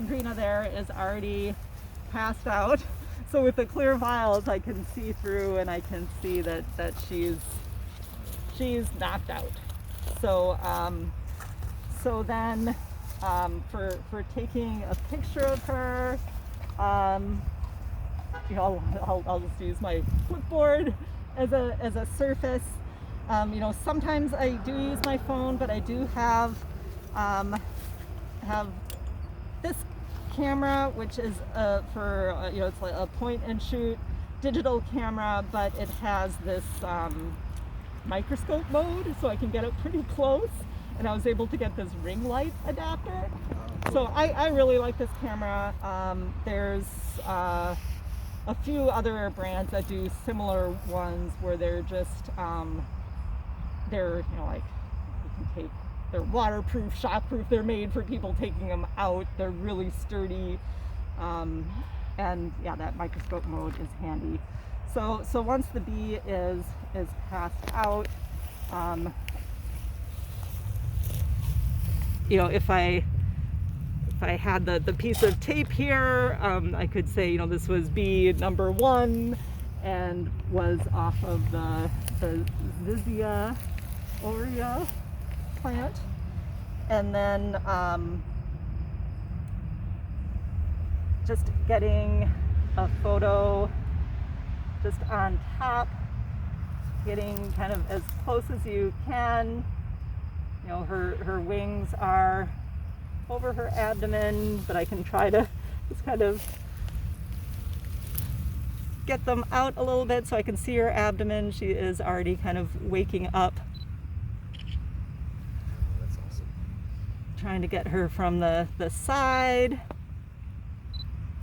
Andrina there is already passed out. So with the clear vials, I can see through and I can see that she's knocked out. So so then for taking a picture of her, you know, I'll just use my clipboard as a surface. You know, sometimes I do use my phone, but I do have this camera, which is for you know, it's like a point and shoot digital camera, but it has this microscope mode, so I can get it pretty close. And I was able to get this ring light adapter. So I really like this camera. There's a few other brands that do similar ones where they're just they're, you know, like you can take, they're waterproof, shockproof, they're made for people taking them out, they're really sturdy, and yeah, that microscope mode is handy. So once the bee is passed out, you know, if I had the piece of tape here, I could say, you know, this was bee number 1 and was off of the Zizia aurea plant. And then just getting a photo just on top, getting kind of as close as you can. You know, her wings are over her abdomen, but I can try to just kind of get them out a little bit so I can see her abdomen. She is already kind of waking up. That's awesome. Trying to get her from the side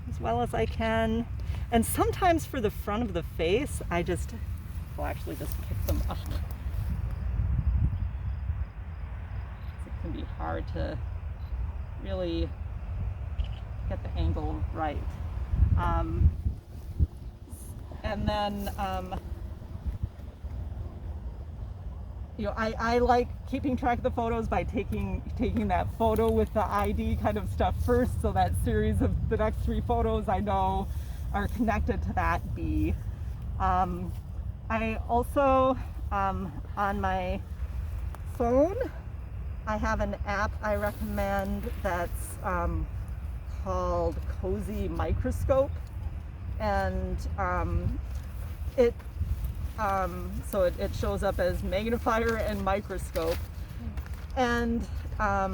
as well as I can. And sometimes for the front of the face, I will actually just pick them up. It can be hard to really get the angle right. And then, you know, I like keeping track of the photos by taking that photo with the ID kind of stuff first, so that series of the next 3 photos I know are connected to that bee. I also, on my phone, I have an app I recommend that's called Cozy Microscope, and it shows up as magnifier and microscope, and I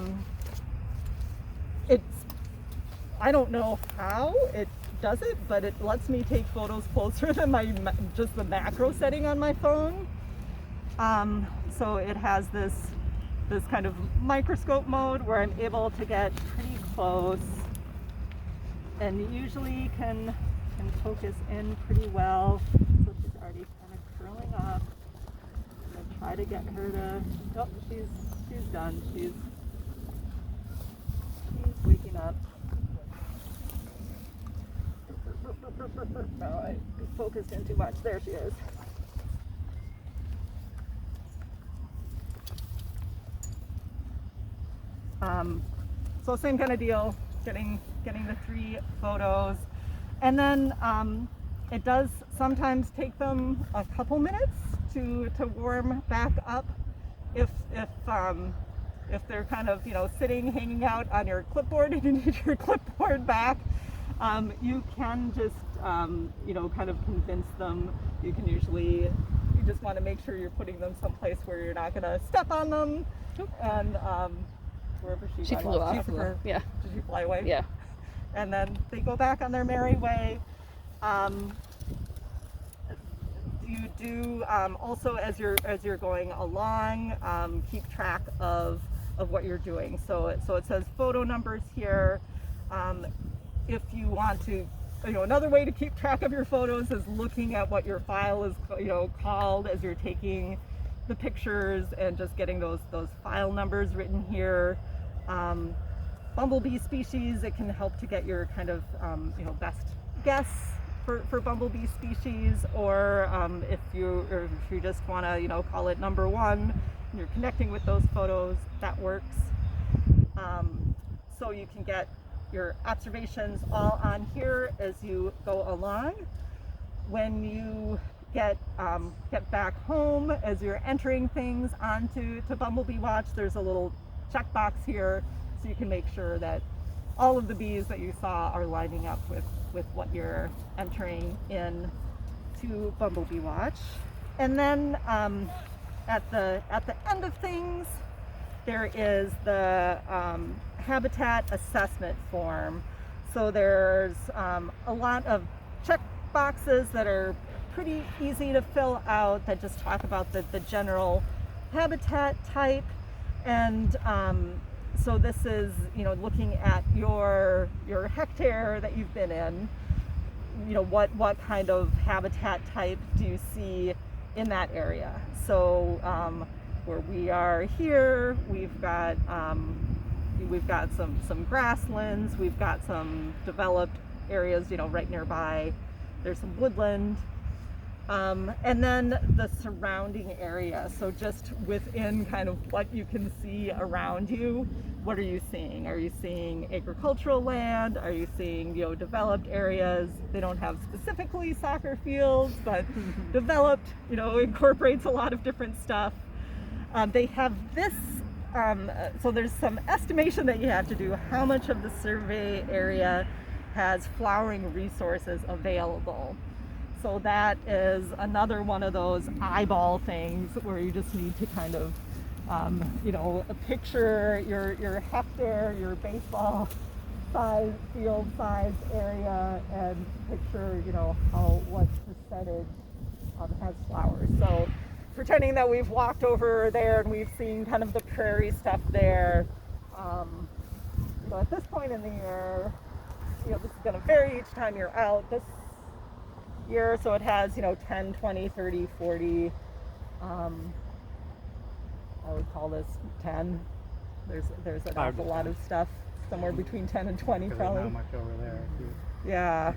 don't know how it does it, but it lets me take photos closer than just the macro setting on my phone. So it has this kind of microscope mode where I'm able to get pretty close and usually can focus in pretty well. So she's already kind of curling up. I'm gonna try to get her to, oh, she's done. She's waking up. No, I focused in too much. There she is. So same kind of deal, getting the 3 photos, and then it does sometimes take them a couple minutes to warm back up if they're kind of, you know, sitting, hanging out on your clipboard and you need your clipboard back. You can just you know, kind of convince them. You can usually, you just want to make sure you're putting them someplace where you're not going to step on them. And wherever she flew off. Yeah. Did she fly away? Yeah. And then they go back on their merry way. You do also, as you're going along, keep track of what you're doing. So it says photo numbers here. If you want to, you know, another way to keep track of your photos is looking at what your file is, you know, called as you're taking the pictures, and just getting those file numbers written here. Bumblebee species, it can help to get your kind of you know, best guess for bumblebee species, or if you just want to, you know, call it number 1 and you're connecting with those photos, that works. So you can get, your observations all on here as you go along. When you get back home, as you're entering things onto Bumblebee Watch, there's a little checkbox here so you can make sure that all of the bees that you saw are lining up with what you're entering in to Bumblebee Watch. And then at the end of things, there is the habitat assessment form. So there's a lot of check boxes that are pretty easy to fill out that just talk about the general habitat type. And so this is, looking at your hectare that you've been in, what kind of habitat type do you see in that area? So where we are here, we've got some grasslands, we've got some developed areas, right nearby. There's some woodland, and then the surrounding area. So just within kind of what you can see around you, what are you seeing? Are you seeing agricultural land? Are you seeing, developed areas? They don't have specifically soccer fields, but developed, incorporates a lot of different stuff. They have this, so there's some estimation that you have to do how much of the survey area has flowering resources available. So that is another one of those eyeball things where you just need to kind of, picture your hectare, your baseball size, field size area, and picture, what percentage has flowers. So pretending that we've walked over there and we've seen kind of the prairie stuff there. So at this point in the year, this is going to vary each time you're out this year. So it has, 10, 20, 30, 40. I would call this 10. There's an awful lot of stuff, somewhere between 10 and 20 probably. There's not much over there. Yeah.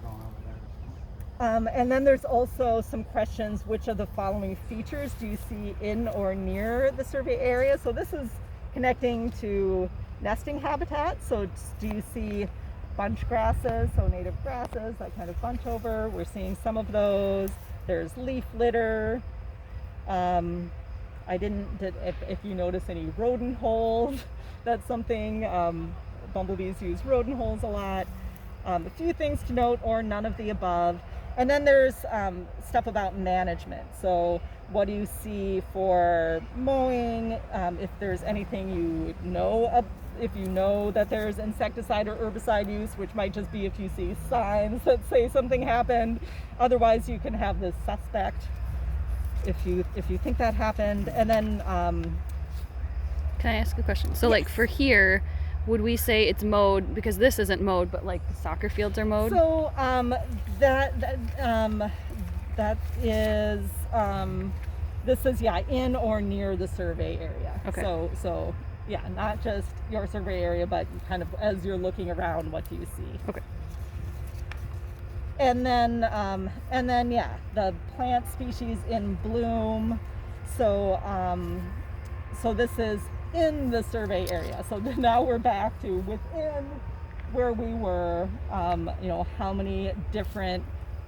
And then there's also some questions: which of the following features do you see in or near the survey area? So this is connecting to nesting habitat. So do you see bunch grasses, so native grasses that kind of bunch over? We're seeing some of those. There's leaf litter. If you notice any rodent holes, that's something. Bumblebees use rodent holes a lot. A few things to note, or none of the above. And then there's stuff about management. So what do you see for mowing? If there's anything if you know that there's insecticide or herbicide use, which might just be if you see signs that say something happened. Otherwise, you can have this suspect if you think that happened. And then can I ask a question? So yes. Like for here, would we say it's mowed because this isn't mowed, but like the soccer fields are mowed? So that is this is in or near the survey area. Okay. So yeah, not just your survey area, but kind of as you're looking around, what do you see? Okay. And then the plant species in bloom. So this is in the survey area. So now we're back to within where we were. How many different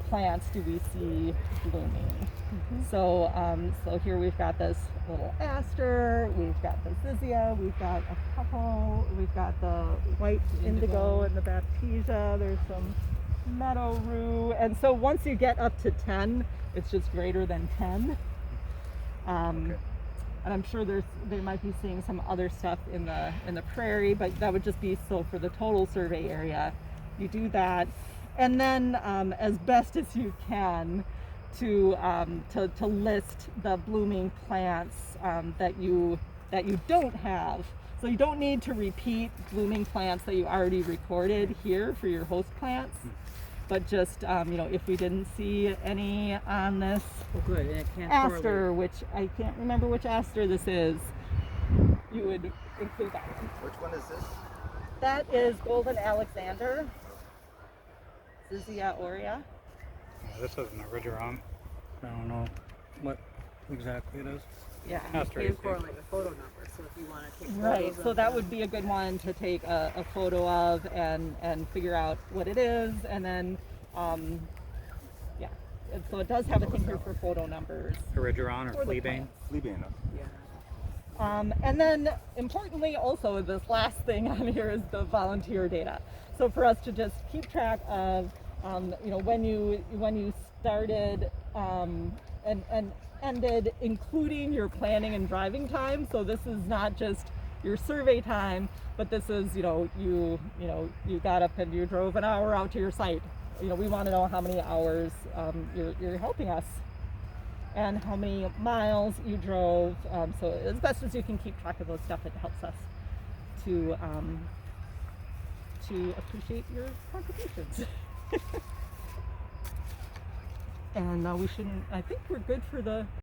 plants do we see blooming? Mm-hmm. So here we've got this little aster, we've got the zizia, we've got a couple, we've got the white indigo and the baptisia, there's some meadow rue. And so once you get up to 10, it's just greater than 10. Okay. And I'm sure they might be seeing some other stuff in the prairie, but that would just be so for the total survey area. You do that, and then as best as you can to list the blooming plants that you don't have. So you don't need to repeat blooming plants that you already recorded here for your host plants. But just, if we didn't see any on this aster, which I can't remember which aster this is, you would include that one. Which one is this? That is Golden Alexander, Zizia aurea. This is an original. I don't know what exactly it is. Yeah. That's You very can correlate with photo numbers, so if you want to take Right, photos so of that them- would be a good one to take a photo of and figure out what it is, and then, yeah. And so it does have a thing here for photo numbers. Origeron or for the Fleabane. plants. Fleabane. Yeah. And then importantly also this last thing on here is the volunteer data. So for us to just keep track of, when you started and ended, including your planning and driving time. So this is not just your survey time, but this is, you got up and you drove an hour out to your site. We want to know how many hours you're helping us, and how many miles you drove. So as best as you can keep track of those stuff, it helps us to appreciate your contributions. And we shouldn't. I think we're good for the